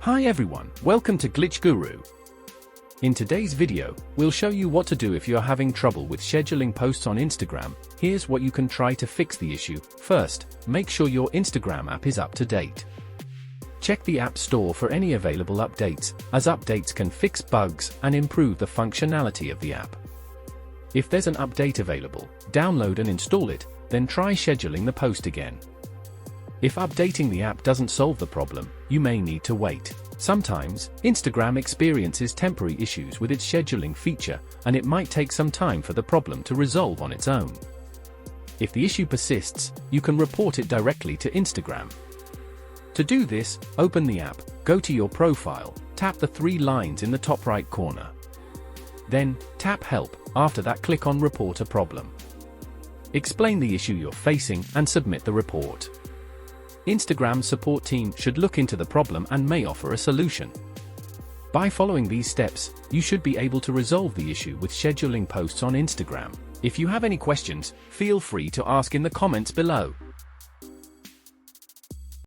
Hi everyone, welcome to Glitch Guru. In today's video, we'll show you what to do if you're having trouble with scheduling posts on Instagram. Here's what you can try to fix the issue. First, make sure your Instagram app is up to date. Check the App Store for any available updates, as updates can fix bugs and improve the functionality of the app. If there's an update available, download and install it, then try scheduling the post again. If updating the app doesn't solve the problem, you may need to wait. Sometimes, Instagram experiences temporary issues with its scheduling feature, and it might take some time for the problem to resolve on its own. If the issue persists, you can report it directly to Instagram. To do this, open the app, go to your profile, tap the three lines in the top right corner. Then, tap Help. After that, click on Report a Problem. Explain the issue you're facing and submit the report. Instagram's support team should look into the problem and may offer a solution. By following these steps, you should be able to resolve the issue with scheduling posts on Instagram. If you have any questions, feel free to ask in the comments below.